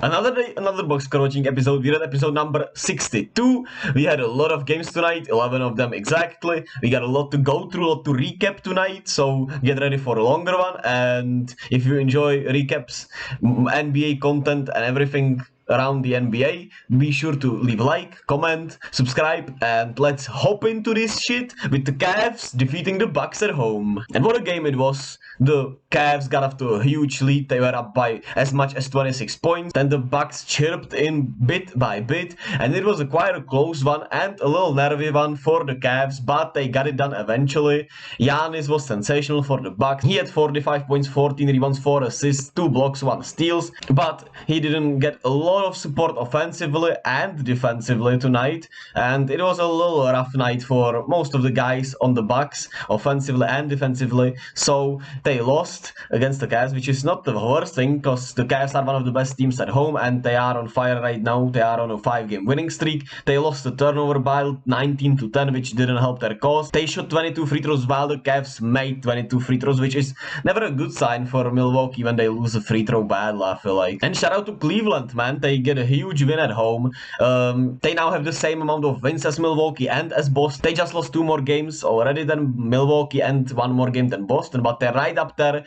Another day, another box score watching episode. We're at episode number 62. We had a lot of games tonight, 11 of them exactly. We got a lot to go through, a lot to recap tonight, so get ready for a longer one. And if you enjoy recaps, NBA content and everything around the NBA, be sure to leave a like, comment, subscribe, and let's hop into this shit with the Cavs defeating the Bucks at home. And what a game it was. The Cavs got off to a huge lead. They were up by as much as 26 points. Then the Bucks chirped in bit by bit, and it was quite a close one and a little nervy one for the Cavs, but they got it done eventually. Giannis was sensational for the Bucks. He had 45 points, 14 rebounds, 4 assists, 2 blocks, 1 steals, but he didn't get a lot of support offensively and defensively tonight, and it was a little rough night for most of the guys on the Bucks, offensively and defensively. So they lost against the Cavs, which is not the worst thing, because the Cavs are one of the best teams at home and they are on fire right now. They are on a 5-game winning streak. They lost the turnover battle 19-10, which didn't help their cause. They shot 22 free throws while the Cavs made 22 free throws, which is never a good sign for Milwaukee when they lose a free throw battle, I feel like. And shout out to Cleveland, man. They get a huge win at home. They now have the same amount of wins as Milwaukee and as Boston. They just lost 2 more games already than Milwaukee and 1 more game than Boston, but they're right up there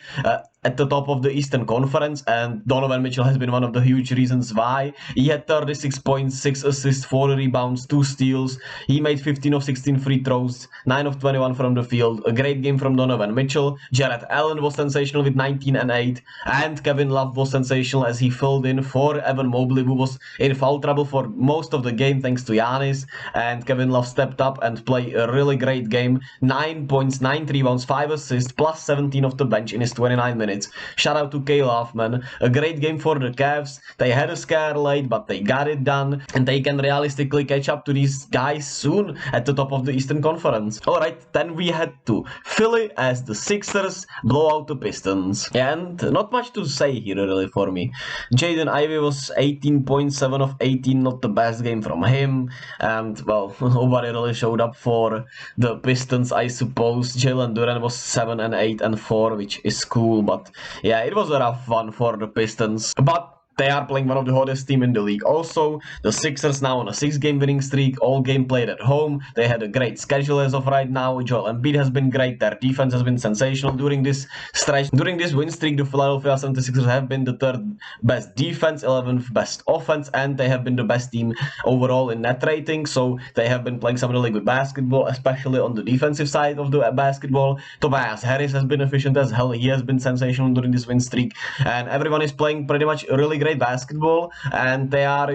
at the top of the Eastern Conference, and Donovan Mitchell has been one of the huge reasons why. He had 36 points, 6 assists, 4 rebounds, 2 steals. He made 15 of 16 free throws, 9 of 21 from the field. A great game from Donovan Mitchell. Jarrett Allen was sensational with 19 and 8, and Kevin Love was sensational as he filled in for Evan Mobley, who was in foul trouble for most of the game thanks to Giannis, and Kevin Love stepped up and played a really great game. 9 points, 9 rebounds, 5 assists, plus 17 off the bench in his 29 minutes. Shout out to K Love, man. A great game for the Cavs. They had a scare late, but they got it done, and they can realistically catch up to these guys soon at the top of the Eastern Conference. Alright, then we head to Philly as the Sixers blow out the Pistons. And not much to say here really for me. Jaden Ivey was 18 points, 7 of 18, not the best game from him, and well, nobody really showed up for the Pistons, I suppose. Jalen Duren was 7 and 8 and 4, which is cool, but yeah, it was a rough one for the Pistons, but they are playing one of the hottest teams in the league. Also, the Sixers now on a 6-game winning streak, all game played at home. They had a great schedule as of right now. Joel Embiid has been great. Their defense has been sensational during this stretch. During this win streak, the Philadelphia 76ers have been the 3rd best defense, 11th best offense, and they have been the best team overall in net rating. So they have been playing some really good basketball, especially on the defensive side of the basketball. Tobias Harris has been efficient as hell. He has been sensational during this win streak, and everyone is playing pretty much really great basketball, and they are,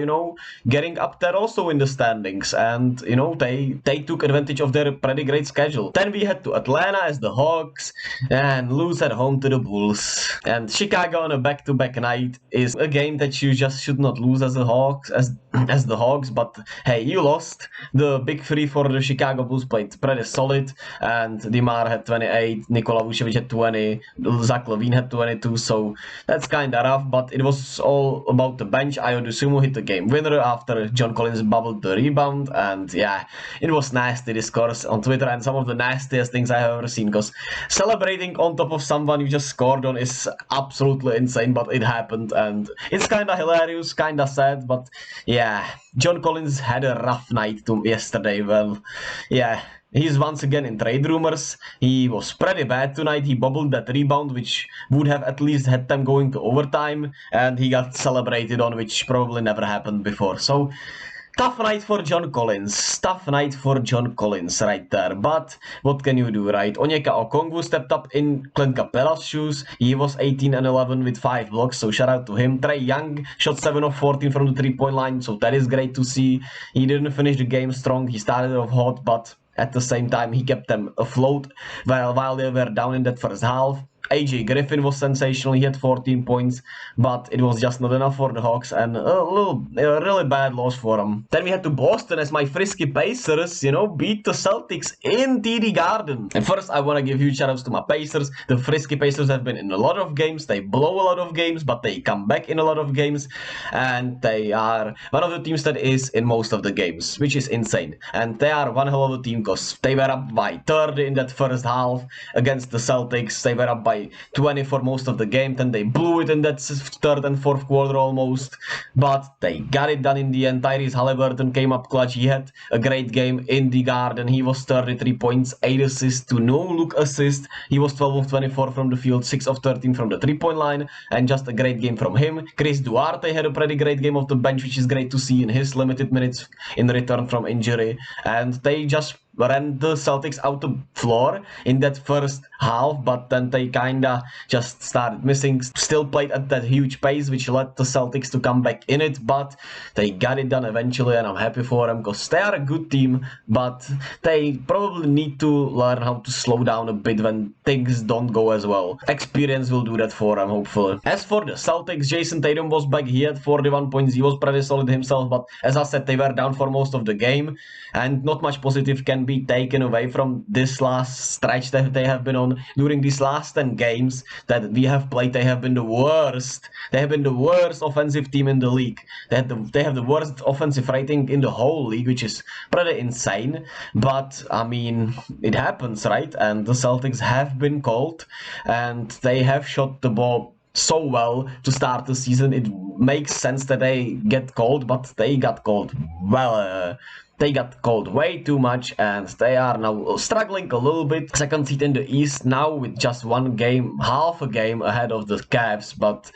getting up there also in the standings, and they took advantage of their pretty great schedule. Then we head to Atlanta as the Hawks and lose at home to the Bulls. And Chicago on a back-to-back night is a game that you just should not lose as the Hawks, as the Hawks, but hey, you lost. The big 3 for the Chicago Bulls played pretty solid, and DeMar had 28, Nikola Vucevic had 20, Zach LaVine had 22, so that's kinda rough, but it was all about the bench. Ayo Dosunmu hit the game winner after John Collins bubbled the rebound, and yeah, it was nasty discourse on Twitter, and some of the nastiest things I have ever seen, because celebrating on top of someone you just scored on is absolutely insane, but it happened, and it's kinda hilarious, kinda sad, but yeah, John Collins had a rough night yesterday. Well, yeah, he's once again in trade rumors. He was pretty bad tonight. He bobbled that rebound, which would have at least had them going to overtime, and he got celebrated on, which probably never happened before. So tough night for John Collins. Tough night for John Collins right there. But what can you do, right? Onyeka Okongwu stepped up in Clint Capella's shoes. He was 18 and 11 with 5 blocks, so shout out to him. Trae Young shot 7 of 14 from the 3-point line, so that is great to see. He didn't finish the game strong. He started off hot, but at the same time, he kept them afloat while they were down in that first half. AJ Griffin was sensational. He had 14 points, but it was just not enough for the Hawks, and a really bad loss for them. Then we had to Boston as my frisky Pacers, beat the Celtics in TD Garden. And first, I want to give huge shoutouts to my Pacers. The frisky Pacers have been in a lot of games. They blow a lot of games, but they come back in a lot of games, and they are one of the teams that is in most of the games, which is insane. And they are one hell of a team, because they were up by 30 in that first half against the Celtics. They were up by by 20 for most of the game. Then they blew it in that third and fourth quarter almost, but they got it done in the end. Tyrese Halliburton came up clutch. He had a great game in the Garden. He was 33 points, 8 assists to no look assist. He was 12 of 24 from the field, 6 of 13 from the 3-point line, and just a great game from him. Chris Duarte had a pretty great game off the bench, which is great to see in his limited minutes in return from injury. And they just ran the Celtics out the floor in that first half, but then they kinda just started missing. Still played at that huge pace, which led the Celtics to come back in it, but they got it done eventually, and I'm happy for them because they are a good team, but they probably need to learn how to slow down a bit when things don't go as well. Experience will do that for them, hopefully. As for the Celtics, Jason Tatum was back. He had 41 points. He was pretty solid himself, but as I said, they were down for most of the game, and not much positive can be taken away from this last stretch that they have been on. During these last 10 games that we have played, they have been the worst. They have been the worst offensive team in the league. They have the worst offensive rating in the whole league, which is pretty insane. But I mean, it happens, right? And the Celtics have been cold, and they have shot the ball so well to start the season. It makes sense that they get cold, but they got cold well. They got cold way too much, and they are now struggling a little bit. Second seed in the East now with just one game, half a game ahead of the Cavs, but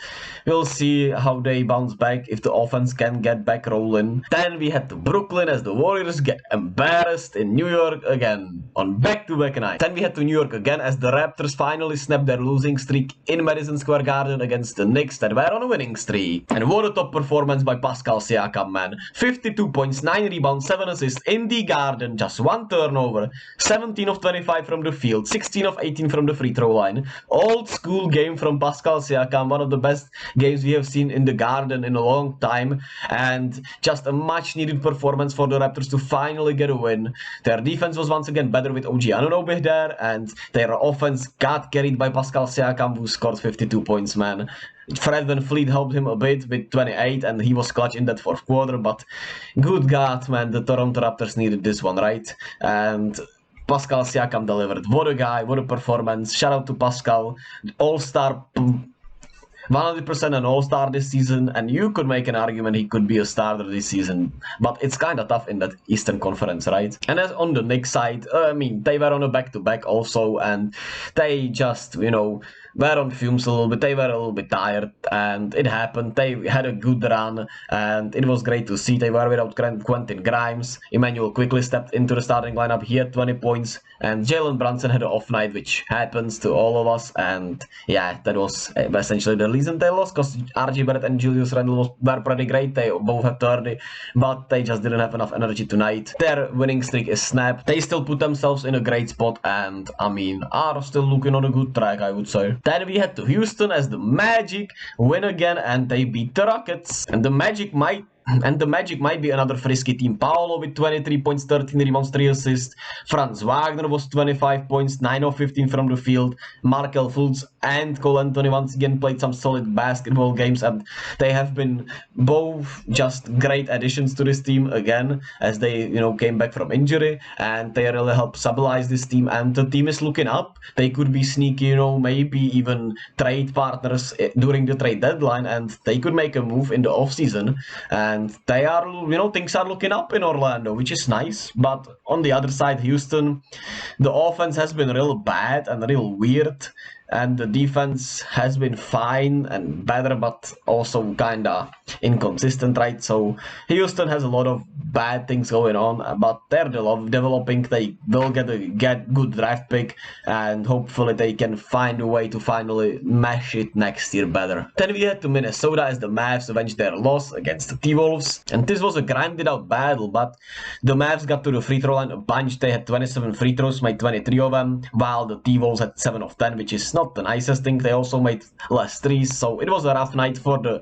we'll see how they bounce back if the offense can get back rolling. Then we head to Brooklyn as the Warriors get embarrassed in New York again on back-to-back night. Then we head to New York again as the Raptors finally snapped their losing streak in Madison Square Garden against the Knicks that were on a winning streak. And what a top performance by Pascal Siakam, man. 52 points, 9 rebounds, 7 assists in the Garden, just 1 turnover, 17 of 25 from the field, 16 of 18 from the free throw line. Old school game from Pascal Siakam, one of the best games we have seen in the Garden in a long time, and just a much needed performance for the Raptors to finally get a win. Their defense was once again better with OG Anunoby there, and their offense got carried by Pascal Siakam, who scored 52 points, man. Fred VanVleet helped him a bit with 28, and he was clutch in that fourth quarter, but good God, man, the Toronto Raptors needed this one, right? And Pascal Siakam delivered. What a guy, what a performance. Shout out to Pascal, all-star, 100% an all-star this season, and you could make an argument he could be a starter this season, but it's kind of tough in that Eastern Conference, right? And as on the Knicks side, I mean, they were on a back-to-back also, and they just, you know, were on fumes a little bit. They were a little bit tired, and it happened. They had a good run, and it was great to see. They were without Quentin Grimes. Emmanuel quickly stepped into the starting lineup. He had 20 points, and Jalen Brunson had an off night, which happens to all of us. And yeah, that was essentially the reason they lost, because RJ Barrett and Julius Randle were pretty great. They both had 30, but they just didn't have enough energy tonight. Their winning streak is snapped. They still put themselves in a great spot, and I mean, are still looking on a good track, I would say. Then we head to Houston as the Magic win again, and they beat the Rockets. And the Magic might be another frisky team. Paolo with 23 points, 13 rebounds, 3 assists. Franz Wagner was 25 points, 9 of 15 from the field. Markel Fultz and Cole Anthony once again played some solid basketball games, and they have been both just great additions to this team again, as they, you know, came back from injury, and they really helped stabilize this team, and the team is looking up. They could be sneaky, you know, maybe even trade partners during the trade deadline, and they could make a move in the offseason. And they are, you know, things are looking up in Orlando, which is nice. But on the other side, Houston, the offense has been real bad and real weird, and the defense has been fine and better, but also kinda inconsistent, right? So Houston has a lot of bad things going on, but they're developing. They will get good draft pick, and hopefully they can find a way to finally mash it next year better. Then we head to Minnesota as the Mavs avenged their loss against the T-Wolves, and this was a grinded out battle, but the Mavs got to the free throw line a bunch. They had 27 free throws, made 23 of them, while the T-Wolves had 7 of 10, which is not the nicest thing. They also made less threes, so it was a rough night for the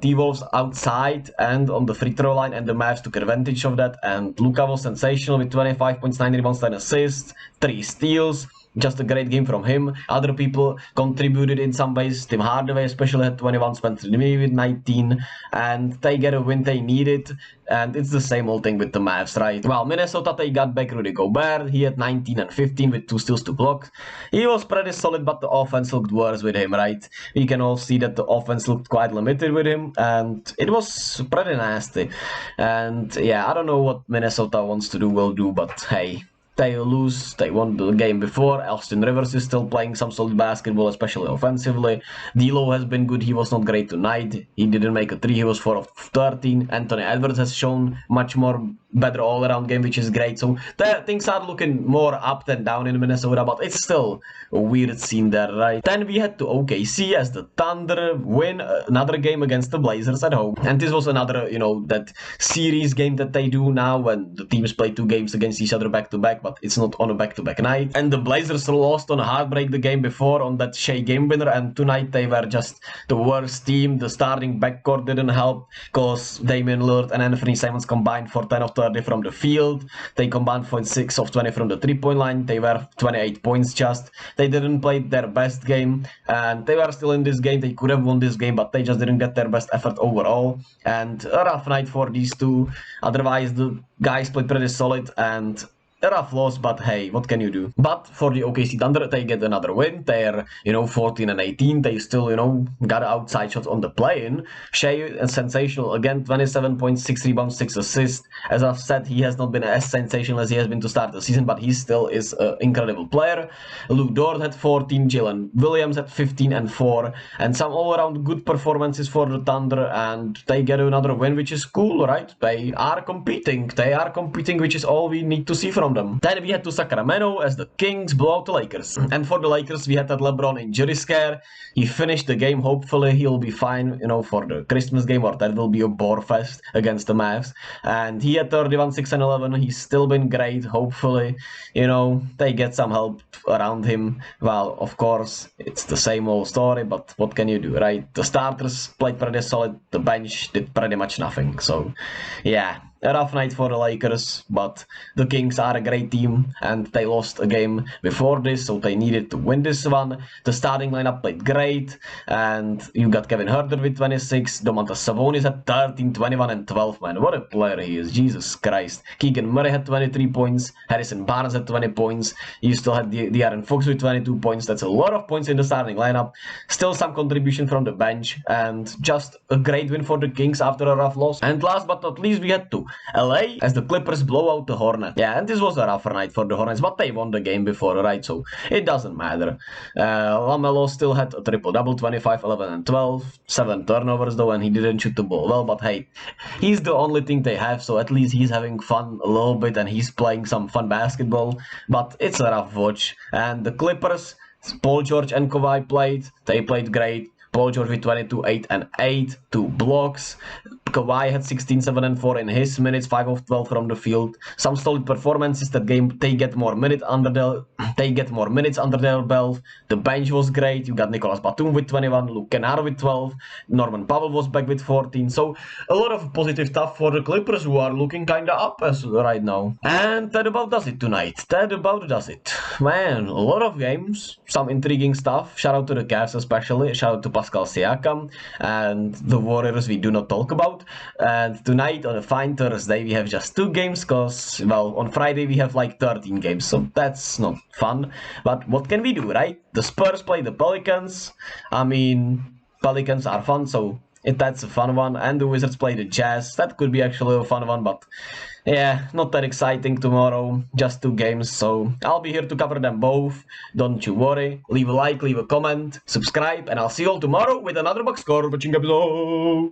T-Wolves outside and on the free throw line, and the Mavs took advantage of that. And Luka was sensational with 25 points, 9 rebounds, 10 assists, 3 steals. just a great game from him. Other people contributed in some ways. Tim Hardaway especially had 21, Spencer Dinwiddie with 19, and they get a win they needed. And it's the same old thing with the Mavs, right? Well, Minnesota, they got back Rudy Gobert. He had 19 and 15 with 2 steals, 2 blocks. He was pretty solid, but the offense looked worse with him, right? We can all see that the offense looked quite limited with him, and it was pretty nasty. And yeah, I don't know what Minnesota wants to do, will do, but hey, they lose. They won the game before. Austin Rivers is still playing some solid basketball, especially offensively. D'Lo has been good. He was not great tonight. He didn't make a 3. He was 4 of 13. Anthony Edwards has shown much more better all-around game, which is great. So things are looking more up than down in Minnesota, but it's still a weird scene there, right? Then we head to OKC as the Thunder win another game against the Blazers at home. And this was another, that series game that they do now when the teams play 2 games against each other back-to-back, but it's not on a back-to-back night. And the Blazers lost on a heartbreak the game before on that Shea game winner, and tonight they were just the worst team. The starting backcourt didn't help because Damian Lillard and Anthony Simons combined for 10 of 30 from the field. They combined for 6 of 20 from the 3-point line. They were 28 points just. They didn't play their best game, and they were still in this game. They could have won this game, but they just didn't get their best effort overall. And a rough night for these two. Otherwise, the guys played pretty solid, and a rough loss, but hey, what can you do? But for the OKC Thunder, they get another win. They're, 14 and 18. They still, got an outside shot on the play-in. Shea, sensational again, 27 points, 6 rebounds, 6 assists. As I've said, he has not been as sensational as he has been to start the season, but he still is an incredible player. Luke Dort had 14, Jalen Williams had 15 and 4, and some all-around good performances for the Thunder, and they get another win, which is cool, right? They are competing, which is all we need to see from them. Then we head to Sacramento as the Kings blow out the Lakers. And for the Lakers, we had that LeBron injury scare. He finished the game. Hopefully he'll be fine, for the Christmas game, or that will be a bore fest against the Mavs. And he had 31, 6 and 11. He's still been great. Hopefully, they get some help around him. Well, of course, it's the same old story, but what can you do, right? The starters played pretty solid. The bench did pretty much nothing. So, yeah. A rough night for the Lakers, but the Kings are a great team, and they lost a game before this, so they needed to win this one. The starting lineup played great, and you got Kevin Huerter with 26, Domantas Sabonis had 13, 21, and 12, man. What a player he is, Jesus Christ. Keegan Murray had 23 points, Harrison Barnes had 20 points, you still had De'Aaron Fox with 22 points. That's a lot of points in the starting lineup. Still some contribution from the bench, and just a great win for the Kings after a rough loss. And last but not least, we had to LA as the Clippers blow out the Hornets. Yeah, and this was a rougher night for the Hornets, but they won the game before, right? So it doesn't matter. LaMelo still had a triple-double, 25, 11, and 12. 7 turnovers though, and he didn't shoot the ball well, but hey, he's the only thing they have, so at least he's having fun a little bit, and he's playing some fun basketball, but it's a rough watch. And the Clippers, Paul George and Kawhi played. They played great. Paul George with 22, 8 and 8, 2 blocks. Kawhi had 16, 7 and 4 in his minutes, 5 of 12 from the field. Some solid performances that game. They get more minutes under their belt. The bench was great. You got Nicolas Batum with 21, Luke Kennard with 12, Norman Powell was back with 14. So a lot of positive stuff for the Clippers, who are looking kinda up as right now. And that about does it tonight. Man, a lot of games, some intriguing stuff. Shout out to the Cavs especially. Shout out to Pascal Siakam, and the Warriors we do not talk about. And tonight on a fine Thursday we have just 2 games, because, well, on Friday we have like 13 games, so that's not fun. But what can we do, right? The Spurs play the Pelicans. I mean, Pelicans are fun, so that's a fun one. And the Wizards play the Jazz. That could be actually a fun one, but yeah, not that exciting tomorrow. Just 2 games, so I'll be here to cover them both. Don't you worry. Leave a like, leave a comment, subscribe, and I'll see you all tomorrow with another box score watching episode.